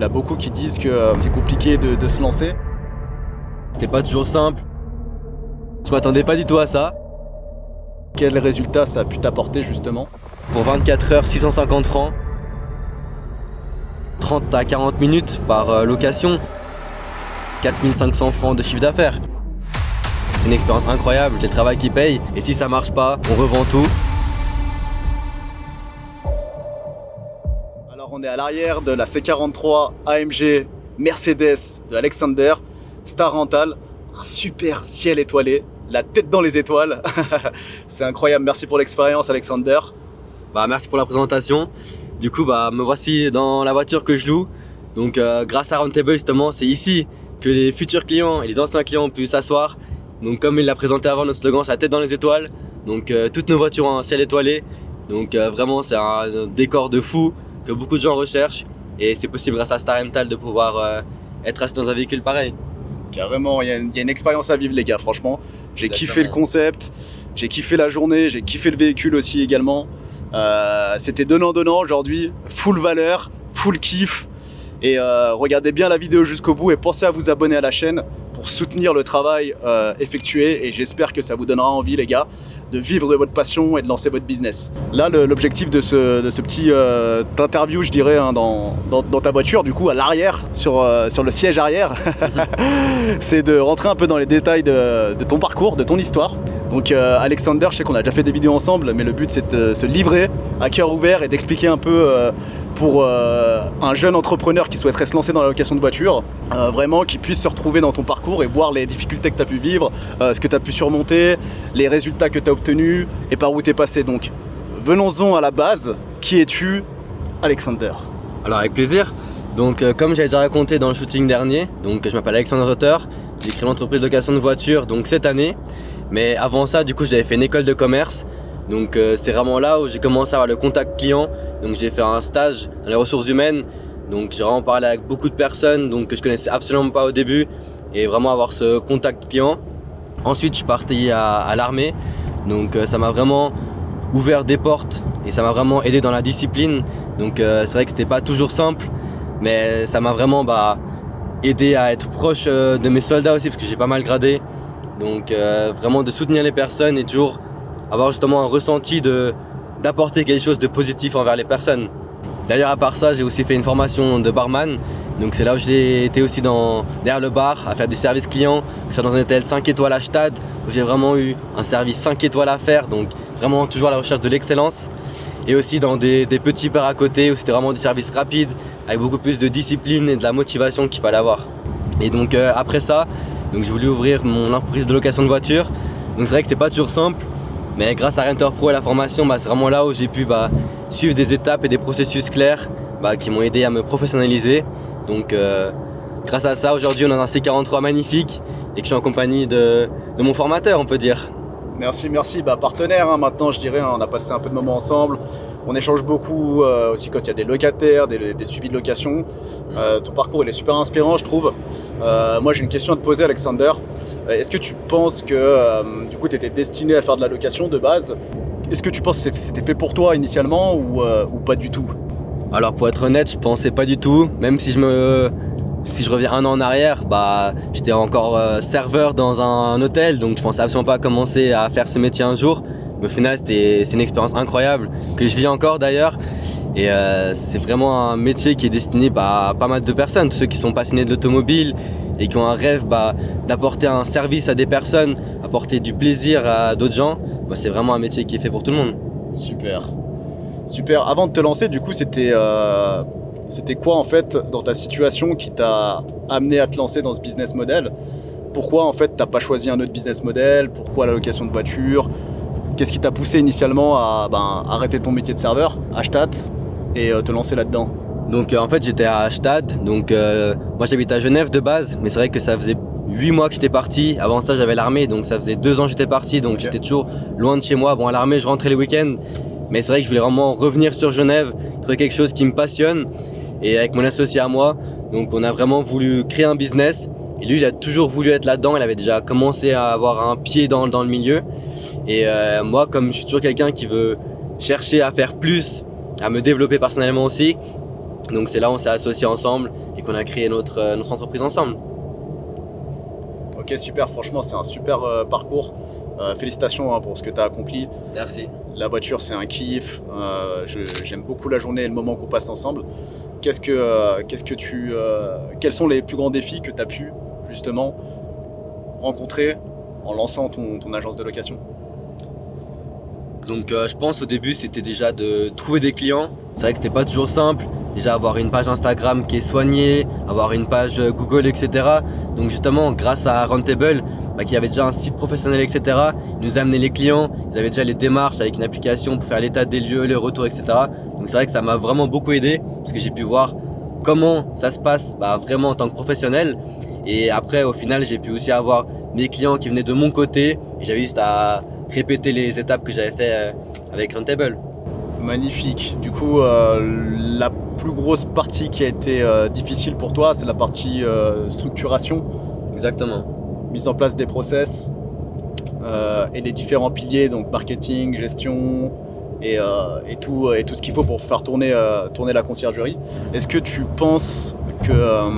y en a beaucoup qui disent que c'est compliqué de se lancer. C'était pas toujours simple. Je m'attendais pas du tout à ça. Quel résultat ça a pu t'apporter justement? Pour 24 heures, 650 francs. 30 à 40 minutes par location. 4500 francs de chiffre d'affaires. C'est une expérience incroyable, c'est le travail qui paye. Et si ça marche pas, on revend tout. Alors on est à l'arrière de la C43 AMG Mercedes de Alexander, Star Rental, un super ciel étoilé, la tête dans les étoiles. C'est incroyable, merci pour l'expérience Alexander. Merci pour la présentation. Du coup, me voici dans la voiture que je loue. Donc grâce à Roundtable, justement, c'est ici que les futurs clients et les anciens clients ont pu s'asseoir. Donc comme il l'a présenté avant, notre slogan, c'est la tête dans les étoiles. Donc toutes nos voitures ont un ciel étoilé. Donc vraiment, c'est un décor de fou que beaucoup de gens recherchent. Et c'est possible grâce à Star Rental de pouvoir être assis dans un véhicule pareil. Carrément, il y a une expérience à vivre les gars, franchement. J'ai kiffé le concept, j'ai kiffé la journée, j'ai kiffé le véhicule aussi également. C'était donnant-donnant aujourd'hui, full valeur, full kiff. Et regardez bien la vidéo jusqu'au bout et pensez à vous abonner à la chaîne pour soutenir le travail effectué. Et j'espère que ça vous donnera envie les gars de vivre de votre passion et de lancer votre business. Là, l'objectif de ce petit interview, je dirais, hein, dans ta voiture, du coup, à l'arrière, sur le siège arrière, c'est de rentrer un peu dans les détails de ton parcours, de ton histoire. Donc Alexander, je sais qu'on a déjà fait des vidéos ensemble, mais le but c'est de se livrer à cœur ouvert et d'expliquer un peu pour un jeune entrepreneur qui souhaiterait se lancer dans la location de voiture, vraiment qui puisse se retrouver dans ton parcours et voir les difficultés que tu as pu vivre, ce que tu as pu surmonter, les résultats que tu as obtenus et par où tu es passé. Donc venons-en à la base, qui es-tu Alexander? Alors avec plaisir. Donc comme j'avais déjà raconté dans le shooting dernier, donc je m'appelle Alexander Rutter, j'ai créé l'entreprise de location de voitures donc cette année. Mais avant ça, du coup, j'avais fait une école de commerce. Donc c'est vraiment là où j'ai commencé à avoir le contact client. Donc j'ai fait un stage dans les ressources humaines. Donc j'ai vraiment parlé avec beaucoup de personnes donc, que je connaissais absolument pas au début. Et vraiment avoir ce contact client. Ensuite, je suis parti à l'armée. Donc ça m'a vraiment ouvert des portes. Et ça m'a vraiment aidé dans la discipline. Donc c'est vrai que c'était pas toujours simple. Mais ça m'a vraiment aidé à être proche de mes soldats aussi. Parce que j'ai pas mal gradé. Donc vraiment de soutenir les personnes et toujours avoir justement un ressenti d'apporter quelque chose de positif envers les personnes. D'ailleurs à part ça, j'ai aussi fait une formation de barman. Donc c'est là où j'ai été aussi derrière le bar à faire du service client, que ce soit dans un hôtel 5 étoiles à Stade, où j'ai vraiment eu un service 5 étoiles à faire. Donc vraiment toujours à la recherche de l'excellence. Et aussi dans des petits bars à côté où c'était vraiment du service rapide, avec beaucoup plus de discipline et de la motivation qu'il fallait avoir. Et donc après ça, donc j'ai voulu ouvrir mon entreprise de location de voitures. Donc c'est vrai que c'était pas toujours simple, mais grâce à Renter Pro et la formation, c'est vraiment là où j'ai pu suivre des étapes et des processus clairs qui m'ont aidé à me professionnaliser. Donc grâce à ça, aujourd'hui on a un C43 magnifique et que je suis en compagnie de mon formateur, on peut dire. Merci. Partenaire hein, maintenant je dirais, hein, on a passé un peu de moments ensemble, on échange beaucoup aussi quand il y a des locataires, des suivis de location. Ton parcours il est super inspirant je trouve. Moi j'ai une question à te poser Alexander. Est-ce que tu penses que du coup tu étais destiné à faire de la location de base? Est-ce que tu penses que c'était fait pour toi initialement ou pas du tout? Alors pour être honnête, je pensais pas du tout, même si je reviens un an en arrière, j'étais encore serveur dans un hôtel, donc je pensais absolument pas commencer à faire ce métier un jour. Mais au final, c'est une expérience incroyable que je vis encore d'ailleurs. Et c'est vraiment un métier qui est destiné à pas mal de personnes, tous ceux qui sont passionnés de l'automobile et qui ont un rêve d'apporter un service à des personnes, apporter du plaisir à d'autres gens. C'est vraiment un métier qui est fait pour tout le monde. Super. Avant de te lancer, du coup, c'était quoi en fait dans ta situation qui t'a amené à te lancer dans ce business model? Pourquoi en fait t'as pas choisi un autre business model? Pourquoi la location de voiture? Qu'est-ce qui t'a poussé initialement à arrêter ton métier de serveur à Stade et te lancer là-dedans? Donc en fait j'étais à Stade, donc moi j'habite à Genève de base, mais c'est vrai que ça faisait 8 mois que j'étais parti. Avant ça j'avais l'armée, donc ça faisait 2 ans que j'étais parti, donc J'étais toujours loin de chez moi. Bon, à l'armée je rentrais les week-ends, mais c'est vrai que je voulais vraiment revenir sur Genève, trouver quelque chose qui me passionne. Et avec mon associé à moi, donc on a vraiment voulu créer un business. Et lui il a toujours voulu être là-dedans, il avait déjà commencé à avoir un pied dans le milieu. Et moi comme je suis toujours quelqu'un qui veut chercher à faire plus, à me développer personnellement aussi, Donc c'est là où on s'est associés ensemble et qu'on a créé notre entreprise ensemble. Ok, super, franchement c'est un super parcours. Félicitations pour ce que tu as accompli. Merci. La voiture c'est un kiff, j'aime beaucoup la journée et le moment qu'on passe ensemble. Quels sont les plus grands défis que tu as pu justement rencontrer en lançant ton agence de location? Donc je pense au début c'était déjà de trouver des clients. C'est vrai que c'était pas toujours simple. Déjà avoir une page Instagram qui est soignée, avoir une page Google, etc. Donc justement grâce à Rentable, qui avait déjà un site professionnel, etc. Ils nous amenaient les clients, ils avaient déjà les démarches avec une application pour faire l'état des lieux, les retours, etc. Donc c'est vrai que ça m'a vraiment beaucoup aidé parce que j'ai pu voir comment ça se passe vraiment en tant que professionnel. Et après au final j'ai pu aussi avoir mes clients qui venaient de mon côté et j'avais juste à répéter les étapes que j'avais fait avec Rentable. Magnifique. Du coup, la plus grosse partie qui a été difficile pour toi, c'est la partie structuration. Exactement. Mise en place des process et les différents piliers, donc marketing, gestion et tout ce qu'il faut pour faire tourner la conciergerie. Est-ce que tu penses que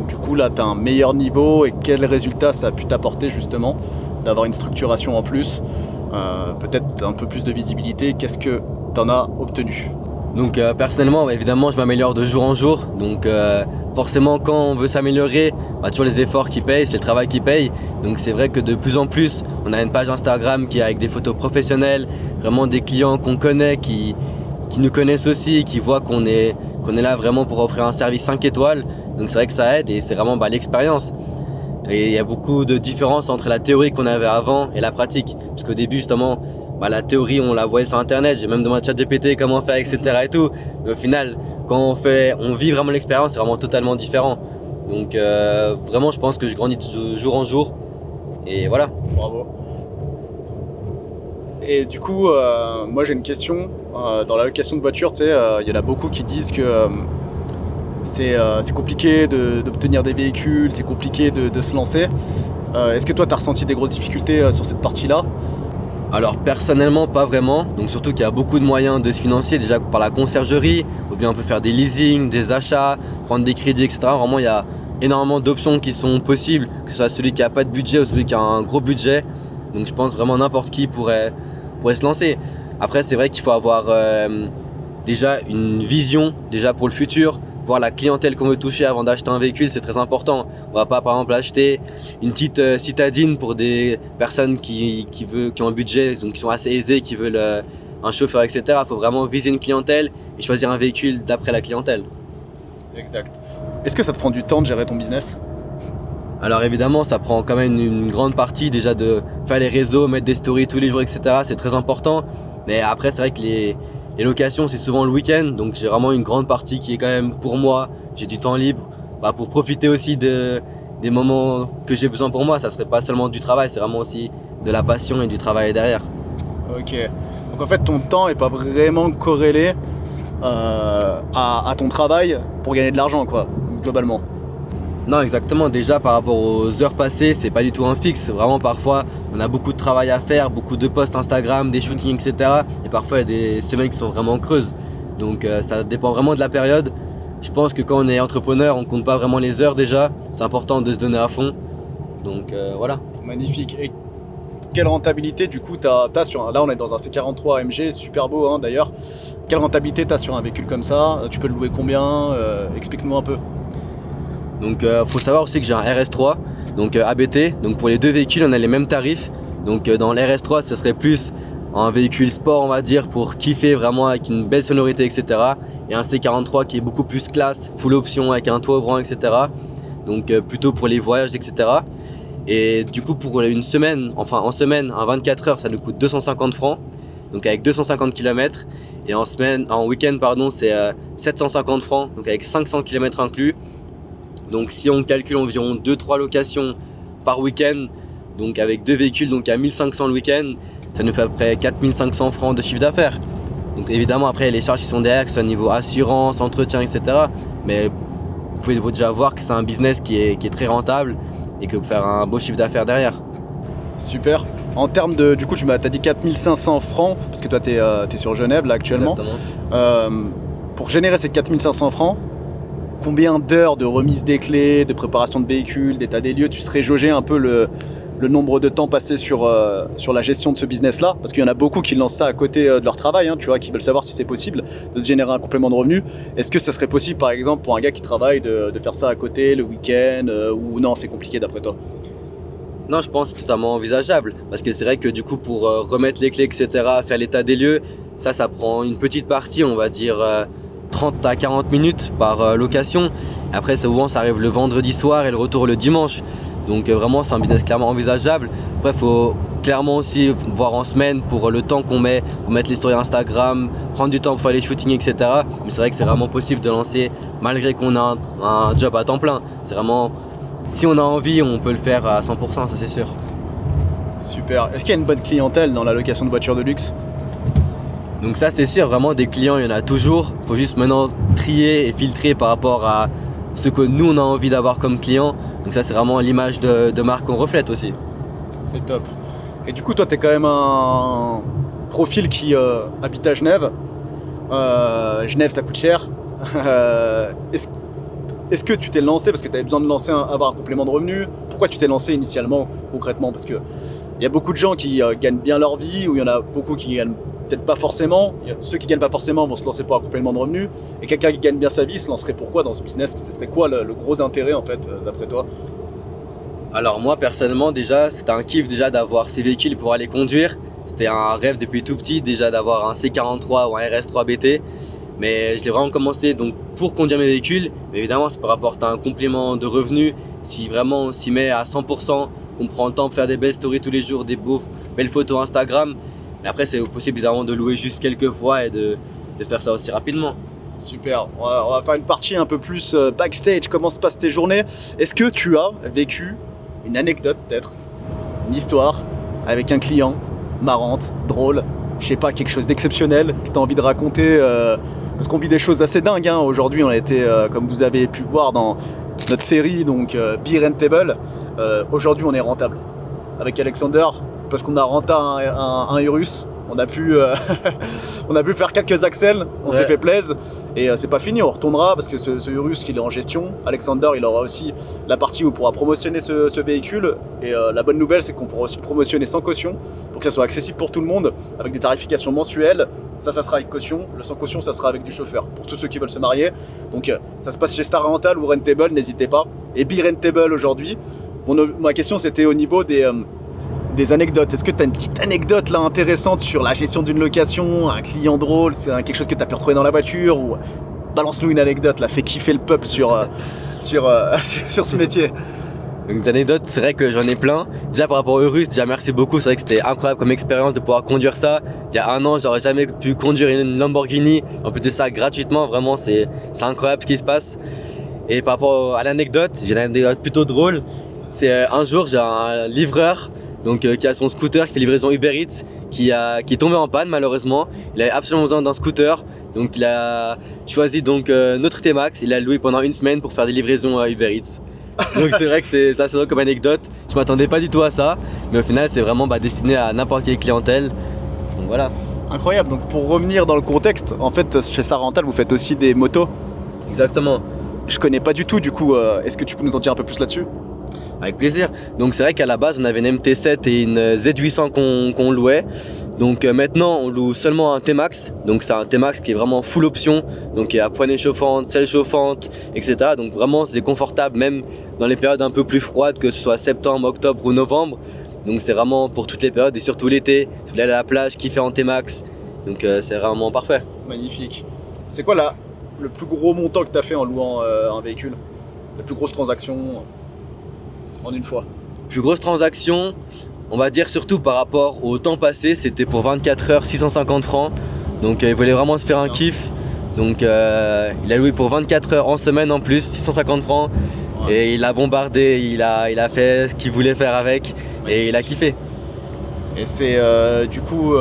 du coup là tu as un meilleur niveau et quels résultats ça a pu t'apporter justement d'avoir une structuration en plus, peut-être un peu plus de visibilité? Qu'est-ce que tu en as obtenu? Donc personnellement, évidemment, je m'améliore de jour en jour. Donc forcément, quand on veut s'améliorer, toujours les efforts qui payent, c'est le travail qui paye. Donc c'est vrai que de plus en plus, on a une page Instagram qui est avec des photos professionnelles, vraiment des clients qu'on connaît, qui nous connaissent aussi, qui voient qu'on est là vraiment pour offrir un service 5 étoiles. Donc c'est vrai que ça aide et c'est vraiment l'expérience. Et il y a beaucoup de différences entre la théorie qu'on avait avant et la pratique. Parce qu'au début, justement, la théorie, on la voyait sur internet, j'ai même demandé à ChatGPT comment faire, etc. et tout. Mais au final, quand on vit vraiment l'expérience, c'est vraiment totalement différent. Donc vraiment, je pense que je grandis de jour en jour. Et voilà. Bravo. Et du coup, moi j'ai une question. Dans la location de voiture, tu sais, il y en a beaucoup qui disent que c'est compliqué d'obtenir des véhicules, c'est compliqué de se lancer. Est-ce que toi, tu as ressenti des grosses difficultés sur cette partie-là? Alors personnellement pas vraiment, donc surtout qu'il y a beaucoup de moyens de se financer déjà par la conciergerie, ou bien on peut faire des leasing, des achats, prendre des crédits, etc. Vraiment il y a énormément d'options qui sont possibles, que ce soit celui qui n'a pas de budget ou celui qui a un gros budget. Donc je pense vraiment n'importe qui pourrait se lancer. Après c'est vrai qu'il faut avoir déjà une vision déjà pour le futur, voir la clientèle qu'on veut toucher avant d'acheter un véhicule, c'est très important. On va pas par exemple acheter une petite citadine pour des personnes qui ont un budget, donc qui sont assez aisées, qui veulent un chauffeur, etc. Il faut vraiment viser une clientèle et choisir un véhicule d'après la clientèle. Exact. Est-ce que ça te prend du temps de gérer ton business? Alors évidemment, ça prend quand même une grande partie déjà de faire les réseaux, mettre des stories tous les jours, etc. C'est très important. Mais après, c'est vrai que les locations, c'est souvent le week-end, donc j'ai vraiment une grande partie qui est quand même pour moi. J'ai du temps libre pour profiter aussi des moments que j'ai besoin pour moi. Ça serait pas seulement du travail, c'est vraiment aussi de la passion et du travail derrière. Ok. Donc en fait, ton temps est pas vraiment corrélé à ton travail pour gagner de l'argent, quoi, globalement. Non, exactement. Déjà, par rapport aux heures passées, c'est pas du tout un fixe. Vraiment, parfois, on a beaucoup de travail à faire, beaucoup de posts Instagram, des shootings, etc. Et parfois, il y a des semaines qui sont vraiment creuses. Donc, ça dépend vraiment de la période. Je pense que quand on est entrepreneur, on compte pas vraiment les heures déjà. C'est important de se donner à fond. Donc, voilà. Magnifique. Et quelle rentabilité, du coup, t'as sur là, on est dans un C43 AMG, super beau, hein, d'ailleurs. Quelle rentabilité t'as sur un véhicule comme ça? Tu peux le louer combien? Explique-nous un peu. Donc faut savoir aussi que j'ai un RS3, donc ABT, donc pour les deux véhicules on a les mêmes tarifs. Donc dans l'RS3 ce serait plus un véhicule sport on va dire pour kiffer vraiment avec une belle sonorité, etc. Et un C43 qui est beaucoup plus classe, full option avec un toit ouvrant, etc. Donc plutôt pour les voyages, etc. Et du coup pour une semaine, enfin en semaine, en 24 heures ça nous coûte 250 francs. Donc avec 250 km. Et en week-end pardon, c'est 750 francs, donc avec 500 km inclus. Donc si on calcule environ 2-3 locations par week-end, donc avec deux véhicules, donc à 1500 le week-end, ça nous fait à peu près 4500 francs de chiffre d'affaires. Donc évidemment après les charges qui sont derrière, que ce soit niveau assurance, entretien, etc. Mais vous pouvez déjà voir que c'est un business qui est très rentable et que vous pouvez faire un beau chiffre d'affaires derrière. Super. En termes de, du coup, tu m'as dit 4500 francs, parce que toi, tu es sur Genève là actuellement. Exactement. Pour générer ces 4500 francs, combien d'heures de remise des clés, de préparation de véhicules, d'état des lieux, tu serais jaugé un peu le nombre de temps passé sur la gestion de ce business-là, parce qu'il y en a beaucoup qui lancent ça à côté de leur travail, tu vois, qui veulent savoir si c'est possible de se générer un complément de revenu. Est-ce que ça serait possible, par exemple, pour un gars qui travaille de faire ça à côté le week-end, ou non, c'est compliqué d'après toi? Non, je pense que c'est totalement envisageable, parce que c'est vrai que du coup, pour remettre les clés, etc., faire l'état des lieux, ça prend une petite partie, on va dire 30 à 40 minutes par location. Après, souvent, ça arrive le vendredi soir et le retour le dimanche. Donc vraiment, c'est un business clairement envisageable. Après, il faut clairement aussi voir en semaine pour le temps qu'on met pour mettre les stories Instagram, prendre du temps pour faire les shootings, etc. Mais c'est vrai que c'est vraiment possible de lancer malgré qu'on a un job à temps plein. C'est vraiment, si on a envie, on peut le faire à 100%, ça c'est sûr. Super. Est-ce qu'il y a une bonne clientèle dans la location de voitures de luxe? Donc ça c'est sûr, vraiment des clients, il y en a toujours. Il faut juste maintenant trier et filtrer par rapport à ce que nous on a envie d'avoir comme client. Donc ça c'est vraiment l'image de marque qu'on reflète aussi. C'est top. Et du coup toi t'es quand même un profil qui habite à Genève. Genève ça coûte cher. Est-ce que tu t'es lancé parce que tu avais besoin de avoir un complément de revenu? Pourquoi tu t'es lancé initialement concrètement? Parce que il y a beaucoup de gens qui gagnent bien leur vie, ou il y en a beaucoup qui gagnent peut-être pas forcément. Ceux qui gagnent pas forcément vont se lancer pour un complément de revenu. Et quelqu'un qui gagne bien sa vie se lancerait pourquoi dans ce business? Ce serait quoi le gros intérêt en fait d'après toi? Alors moi personnellement déjà c'était un kiff déjà d'avoir ces véhicules pour aller conduire. C'était un rêve depuis tout petit déjà d'avoir un C43 ou un RS3 BT. Mais je l'ai vraiment commencé donc pour conduire mes véhicules. Mais évidemment ça peut rapporter un complément de revenus si vraiment on s'y met à 100%, qu'on prend le temps pour faire des belles stories tous les jours, des belles photos Instagram. Mais après c'est possible évidemment de louer juste quelques fois et de faire ça aussi rapidement. Super, on va faire une partie un peu plus backstage, comment se passent tes journées. Est-ce que tu as vécu une anecdote peut-être, une histoire avec un client, marrante, drôle, je sais pas, quelque chose d'exceptionnel que tu as envie de raconter parce qu'on vit des choses assez dingues aujourd'hui. On a été, comme vous avez pu voir dans notre série, donc Be Rentable. Aujourd'hui on est rentable avec Alexander parce qu'on a renté un Urus. On a pu faire quelques axels, on s'est fait plaisir et c'est pas fini, on retournera parce que ce Urus qu'il est en gestion, Alexander il aura aussi la partie où on pourra promotionner ce véhicule et la bonne nouvelle c'est qu'on pourra aussi le promotionner sans caution pour que ça soit accessible pour tout le monde avec des tarifications mensuelles. Ça sera avec caution, le sans caution ça sera avec du chauffeur pour tous ceux qui veulent se marier. Donc ça se passe chez Star Rental ou Rentable, n'hésitez pas. Et Be Rentable aujourd'hui, ma question c'était au niveau des anecdotes. Est-ce que tu as une petite anecdote là intéressante sur la gestion d'une location, un client drôle, c'est quelque chose que tu as pu retrouver dans la voiture, ou balance-nous une anecdote là, fais kiffer le peuple sur ce métier. Donc des anecdotes, c'est vrai que j'en ai plein. Déjà par rapport au Urus, déjà merci beaucoup, c'est vrai que c'était incroyable comme expérience de pouvoir conduire ça. Il y a un an, j'aurais jamais pu conduire une Lamborghini, en plus de ça gratuitement, vraiment c'est incroyable ce qui se passe. Et par rapport à l'anecdote, j'ai une anecdote plutôt drôle. C'est un jour, j'ai un livreur donc qui a son scooter, qui fait livraison Uber Eats, qui est tombé en panne malheureusement. Il avait absolument besoin d'un scooter, donc il a choisi donc notre T-Max. Il l'a loué pendant une semaine pour faire des livraisons Uber Eats. Donc c'est vrai que c'est drôle comme anecdote. Je m'attendais pas du tout à ça, mais au final c'est vraiment destiné à n'importe quelle clientèle. Donc voilà. Incroyable. Donc pour revenir dans le contexte, en fait chez Star Rental vous faites aussi des motos. Exactement. Je connais pas du tout, du coup est-ce que tu peux nous en dire un peu plus là-dessus? Avec plaisir. Donc c'est vrai qu'à la base on avait une MT7 et une Z800 qu'on louait. Donc maintenant on loue seulement un T-Max. Donc c'est un T-Max qui est vraiment full option. Donc il y a poignée chauffante, selle chauffante, etc. Donc vraiment c'est confortable même dans les périodes un peu plus froides, que ce soit septembre, octobre ou novembre. Donc c'est vraiment pour toutes les périodes et surtout l'été. Si vous voulez aller à la plage, kiffer en T-Max. Donc c'est vraiment parfait. Magnifique. C'est quoi le plus gros montant que tu as fait en louant un véhicule? La plus grosse transaction en une fois? Plus grosse transaction, on va dire surtout par rapport au temps passé, c'était pour 24 heures 650 francs. Donc il voulait vraiment se faire un kiff. Donc il a loué pour 24 heures en semaine en plus, 650 francs. Ouais. Et il a bombardé, il a fait ce qu'il voulait faire avec et il a kiffé. Et c'est du coup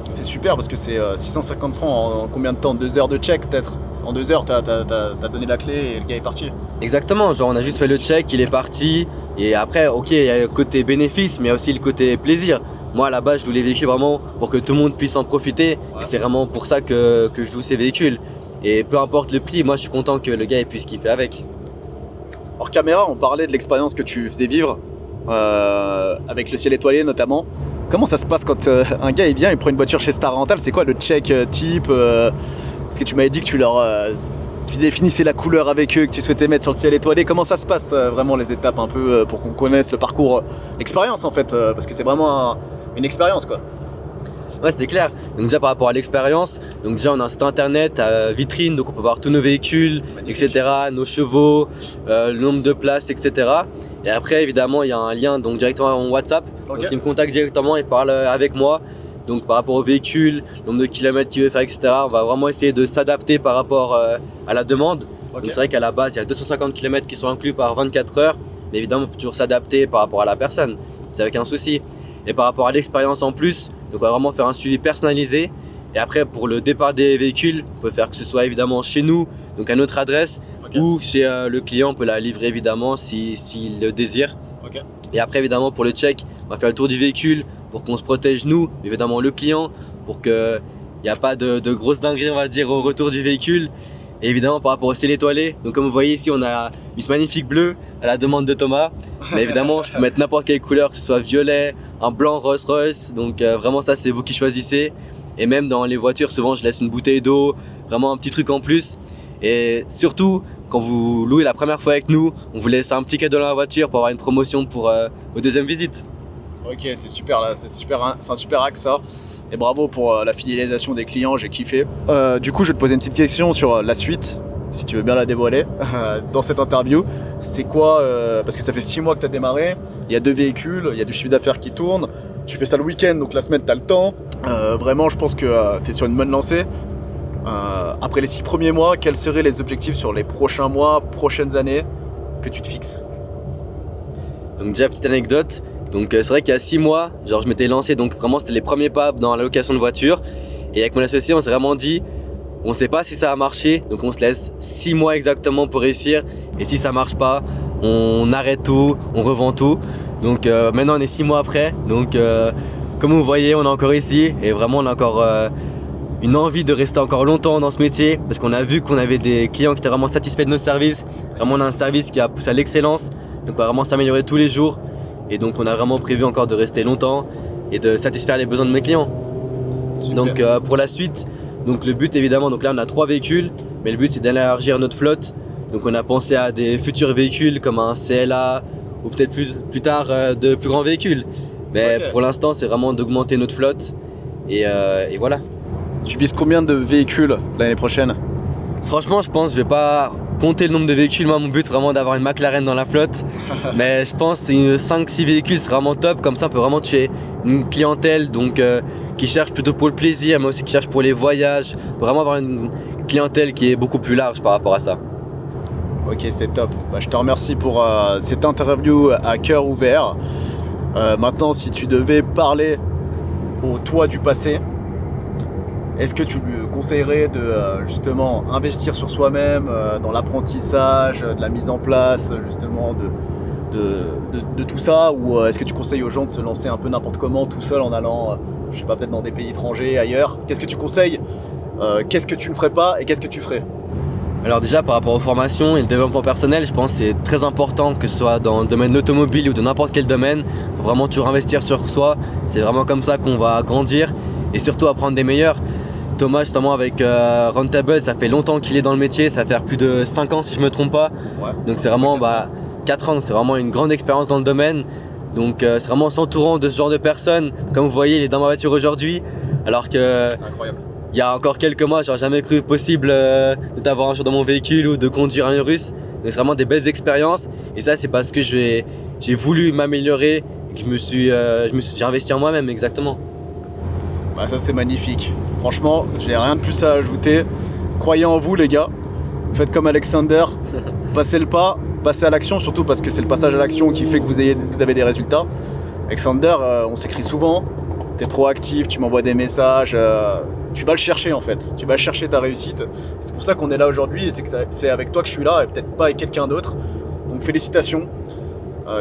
c'est super parce que c'est 650 francs en combien de temps? 2 heures de check peut-être? En 2 heures t'as donné la clé et le gars est parti? Exactement, genre on a juste fait le check, il est parti. Et après ok, il y a le côté bénéfice mais il y a aussi le côté plaisir. Moi à la base je loue les véhicules vraiment pour que tout le monde puisse en profiter. Ouais. Et c'est vraiment pour ça que je loue ces véhicules. Et peu importe le prix, moi je suis content que le gars ait pu se kiffer avec. Hors caméra, on parlait de l'expérience que tu faisais vivre avec le ciel étoilé notamment. Comment ça se passe quand un gars il vient, il prend une voiture chez Star Rental? C'est quoi le check type parce que tu m'avais dit que tu définissais la couleur avec eux, que tu souhaitais mettre sur le ciel étoilé. Comment ça se passe vraiment les étapes un peu pour qu'on connaisse le parcours expérience en fait parce que c'est vraiment une expérience quoi. Ouais, c'est clair. Donc déjà par rapport à l'expérience, donc déjà on a un site internet, vitrine, donc on peut voir tous nos véhicules, Magnifique. etc., nos chevaux, le nombre de places, etc. Et après évidemment il y a un lien donc directement en WhatsApp, Ok. donc il me contacte directement, il parle avec moi. Donc par rapport au véhicule, nombre de kilomètres qu'il veut faire, etc. On va vraiment essayer de s'adapter par rapport à la demande. Ok. Donc c'est vrai qu'à la base il y a 250 km qui sont inclus par 24 heures, mais évidemment on peut toujours s'adapter par rapport à la personne, c'est avec un souci. Et par rapport à l'expérience en plus, donc on va vraiment faire un suivi personnalisé. Et après pour le départ des véhicules, on peut faire que ce soit évidemment chez nous, donc à notre adresse, Ok. ou chez le client, on peut la livrer évidemment s'il le désire. Ok. Et après évidemment pour le check, on va faire le tour du véhicule pour qu'on se protège nous, évidemment le client, pour qu'il n'y a pas de grosses dingueries on va dire au retour du véhicule. Et évidemment par rapport au ciel étoilé, donc comme vous voyez ici on a eu ce magnifique bleu à la demande de Thomas. Mais évidemment je peux mettre n'importe quelle couleur, que ce soit violet, un blanc Rolls Royce, donc vraiment ça c'est vous qui choisissez. Et même dans les voitures souvent je laisse une bouteille d'eau, vraiment un petit truc en plus. Et surtout quand vous louez la première fois avec nous, on vous laisse un petit cadeau dans la voiture pour avoir une promotion pour vos deuxièmes visites. Ok, c'est super là, c'est un super axe ça. Et bravo pour la fidélisation des clients, j'ai kiffé. Du coup, je vais te poser une petite question sur la suite, si tu veux bien la dévoiler, dans cette interview. C'est quoi, parce que ça fait 6 mois que tu as démarré, il y a 2 véhicules, il y a du chiffre d'affaires qui tourne, tu fais ça le week-end, donc la semaine tu as le temps. Vraiment, je pense que tu es sur une bonne lancée. Après les 6 premiers mois, quels seraient les objectifs sur les prochains mois, prochaines années que tu te fixes? Donc déjà petite anecdote, donc c'est vrai qu'il y a 6 mois, genre je m'étais lancé, donc vraiment c'était les premiers pas dans la location de voiture. Et avec mon associé on s'est vraiment dit, on sait pas si ça va marcher, donc on se laisse 6 mois exactement pour réussir. Et si ça marche pas, on arrête tout, on revend tout. Donc maintenant on est 6 mois après, donc comme vous voyez on est encore ici et vraiment on a encore une envie de rester encore longtemps dans ce métier parce qu'on a vu qu'on avait des clients qui étaient vraiment satisfaits de nos services. Vraiment on a un service qui a poussé à l'excellence, donc on va vraiment s'améliorer tous les jours. Et donc on a vraiment prévu encore de rester longtemps et de satisfaire les besoins de mes clients. Super. Donc pour la suite, donc le but évidemment, donc là on a 3 véhicules, mais le but c'est d'élargir notre flotte. Donc on a pensé à des futurs véhicules comme un CLA ou peut-être plus tard de plus grands véhicules. Mais Ok. pour l'instant c'est vraiment d'augmenter notre flotte et voilà. Tu vises combien de véhicules l'année prochaine? Franchement je pense que je vais pas compter le nombre de véhicules. Moi mon but c'est vraiment d'avoir une McLaren dans la flotte. Mais je pense que 5-6 véhicules c'est vraiment top. Comme ça on peut vraiment tuer une clientèle donc, qui cherche plutôt pour le plaisir mais aussi qui cherche pour les voyages. Vraiment avoir une clientèle qui est beaucoup plus large par rapport à ça. Ok, c'est top. Bah, je te remercie pour cette interview à cœur ouvert. Maintenant, si tu devais parler au toi du passé, est-ce que tu lui conseillerais de justement investir sur soi-même, dans l'apprentissage, de la mise en place justement de tout ça, ou est-ce que tu conseilles aux gens de se lancer un peu n'importe comment tout seul en allant, je sais pas, peut-être dans des pays étrangers, ailleurs? Qu'est-ce que tu conseilles? Qu'est-ce que tu ne ferais pas et qu'est-ce que tu ferais? Alors déjà par rapport aux formations et le développement personnel, je pense que c'est très important que ce soit dans le domaine de l'automobile ou de n'importe quel domaine. Il faut vraiment toujours investir sur soi, c'est vraiment comme ça qu'on va grandir et surtout apprendre des meilleurs. Thomas justement avec Rentable, ça fait longtemps qu'il est dans le métier, ça va faire plus de 5 ans si je me trompe pas. Ouais. Donc c'est vraiment 4 ans, c'est vraiment une grande expérience dans le domaine. Donc c'est vraiment s'entourant de ce genre de personnes. Comme vous voyez, il est dans ma voiture aujourd'hui alors que C'est incroyable. il y a encore quelques mois, j'aurais jamais cru possible de t'avoir un jour dans mon véhicule ou de conduire un Urus. Donc c'est vraiment des belles expériences. Et ça, c'est parce que j'ai voulu m'améliorer et que j'ai investi en moi-même, exactement. Bah ça c'est magnifique. Franchement, j'ai rien de plus à ajouter. Croyez en vous les gars. Faites comme Alexander. Passez le pas, passez à l'action, surtout parce que c'est le passage à l'action qui fait que vous avez des résultats. Alexander, on s'écrit souvent. T'es proactif, tu m'envoies des messages. Tu vas le chercher en fait. Tu vas chercher ta réussite. C'est pour ça qu'on est là aujourd'hui et c'est que c'est avec toi que je suis là et peut-être pas avec quelqu'un d'autre. Donc félicitations.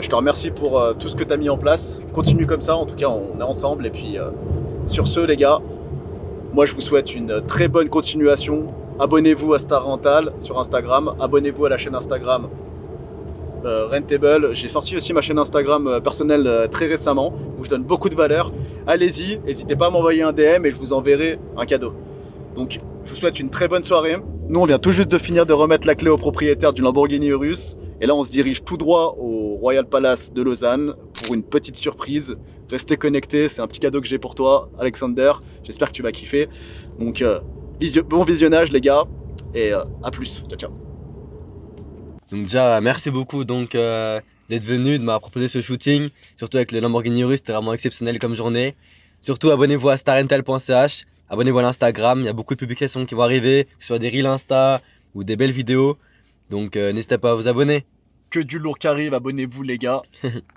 Je te remercie pour tout ce que tu as mis en place. Continue comme ça, en tout cas on est ensemble. Et puis sur ce les gars, moi je vous souhaite une très bonne continuation abonnez-vous à Star Rental sur Instagram, abonnez-vous à la chaîne Instagram Rentable. J'ai sorti aussi ma chaîne Instagram personnelle très récemment où je donne beaucoup de valeur. Allez-y, n'hésitez pas à m'envoyer un DM et je vous enverrai un cadeau. Donc je vous souhaite une très bonne soirée. Nous on vient tout juste de finir de remettre la clé au propriétaire du Lamborghini Urus et là on se dirige tout droit au Royal Palace de Lausanne pour une petite surprise. Restez connectés, c'est un petit cadeau que j'ai pour toi Alexander, j'espère que tu vas kiffer. Donc bon visionnage les gars et à plus, ciao ciao. Donc déjà, merci beaucoup d'être venu, de m'avoir proposé ce shooting, surtout avec le Lamborghini Urus, c'était vraiment exceptionnel comme journée. Surtout abonnez-vous à starrental.ch, abonnez-vous à l'Instagram, il y a beaucoup de publications qui vont arriver, que ce soit des reels Insta ou des belles vidéos, donc n'hésitez pas à vous abonner. Que du lourd qui arrive, abonnez-vous les gars.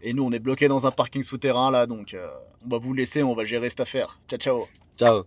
Et nous on est bloqués dans un parking souterrain là, donc on va vous laisser, on va gérer cette affaire. Ciao ciao. Ciao.